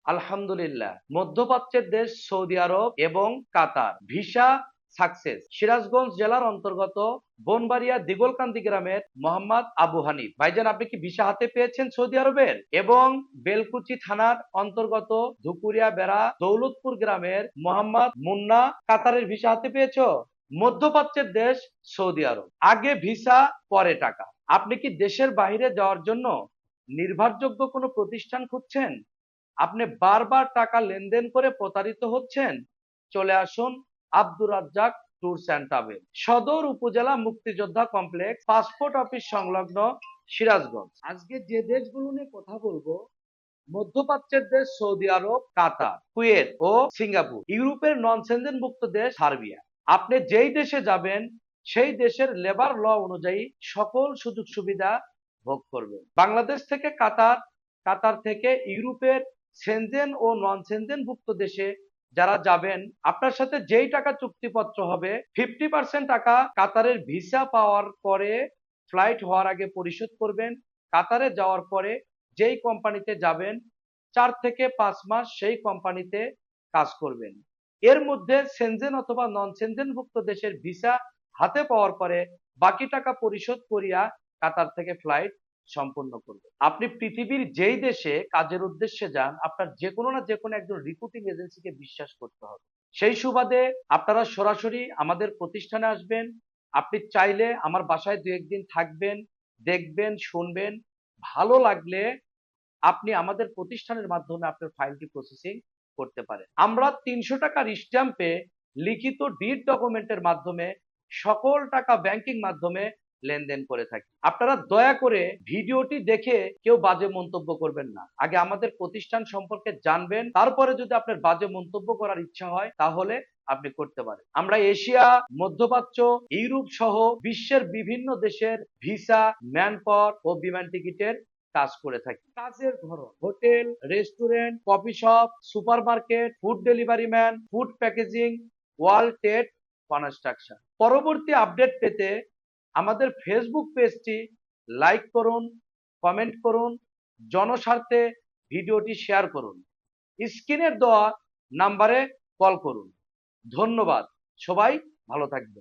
আলহামদুলিল্লাহ, মধ্যপ্রাচ্যের দেশ সৌদি আরব এবং কাতার ভিসা সাকসেস। সিরাজগঞ্জ জেলার অন্তর্গত বনবাড়িয়া দিগলকান্দি গ্রামের মোহাম্মদ আবু হানিফ ভাইজান, আপনি কি ভিসা হাতে পেয়েছেন সৌদি আরবের? এবং বেলকুচি থানার অন্তর্গত ধুকুরিয়া বেড়া দৌলতপুর গ্রামের মোহাম্মদ মুন্না কাতারের ভিসা হাতে পেয়েছো? মধ্যপ্রাচ্যের দেশ সৌদি আরব, আগে ভিসা পরে টাকা। আপনি কি দেশের বাইরে যাওয়ার জন্য নির্ভরযোগ্য কোনো প্রতিষ্ঠান খুঁজছেন? আপনি বারবার টাকা লেনদেন করে প্রতারিত হচ্ছেন? চলে আসুন Abdur Razzak tours and travel, সদর উপজেলা মুক্তিযোদ্ধা কমপ্লেক্স, পাসপোর্ট অফিস সংলগ্ন, সিরাজগঞ্জ। আজকে যে দেশগুলো নিয়ে কথা বলবো, মধ্যপ্রাচ্যের দেশ সৌদি আরব, কাতার, কুয়েত ও সিঙ্গাপুর, ইউরোপের নন সেনজেনভুক্ত দেশ সার্বিয়া। আপনি যেই দেশে যাবেন সেই দেশের লেবার ল অনুযায়ী সকল সুযোগ সুবিধা ভোগ করবেন। বাংলাদেশ থেকে কাতার, কাতার থেকে ইউরোপের সেনজেন ও নন সেনজেনভুক্ত দেশে যারা যাবেন, আপনার সাথে যেই টাকা চুক্তিপত্র হবে 50% টাকা কাতারের ভিসা পাওয়ার পরে ফ্লাইট হওয়ার আগে পরিশোধ করবেন। কাতারে যাওয়ার পরে যেই কোম্পানিতে যাবেন 4 থেকে 5 মাস সেই কোম্পানিতে কাজ করবেন। এর মধ্যে সেনজেন অথবা নন সেনজেনভুক্ত দেশের ভিসা হাতে পাওয়ার পরে বাকি টাকা পরিশোধ করিয়া কাতার থেকে ফ্লাইট সম্পন্ন করবে। আপনি পৃথিবীর যেই দেশে কাজের উদ্দেশ্যে যান, আপনার যে কোনো না যে কোনো একজন রিক্রুটিং এজেন্সিকে বিশ্বাস করতে হবে। সেই সুবাদে আপনারা সরাসরি আমাদের প্রতিষ্ঠানে আসবেন। আপনি চাইলে আমার বাসায় 2-1 দিন থাকবেন, দেখবেন, শুনবেন। ভালো লাগলে আপনি আমাদের প্রতিষ্ঠানের মাধ্যমে আপনার ফাইলটি প্রসেসিং করতে পারেন। আমরা 300 টাকার স্ট্যাম্পে লিখিত ডিড ডকুমেন্টের মাধ্যমে সকল টাকা ব্যাংকিং মাধ্যমে লেনদেন করে থাকি। আপনারা দয়া করে ভিডিওটি দেখে কেউ বাজে মন্তব্য করবেন না। আগে আমাদের প্রতিষ্ঠান সম্পর্কে জানবেন, তারপরে যদি আপনার বাজে মন্তব্য করার ইচ্ছা হয় তাহলে আপনি করতে পারেন। আমরা এশিয়া, মধ্যপ্রাচ্য, ইউরোপ সহ বিশ্বের বিভিন্ন দেশের ভিসা, ম্যান পাওয়ার ও বিমান টিকিটের কাজ করে থাকি। কাজের ধরন: hotel, restaurant, coffee shop, supermarket, food delivery man, food packaging, wall trade, construction. পরবর্তী আপডেট পেতে আমাদের ফেসবুক পেজটি লাইক করুন, কমেন্ট করুন, জনস্বার্থে ভিডিওটি শেয়ার করুন, স্ক্রিনের দেওয়া নাম্বারে কল করুন। ধন্যবাদ। সবাই ভালো থাকবে।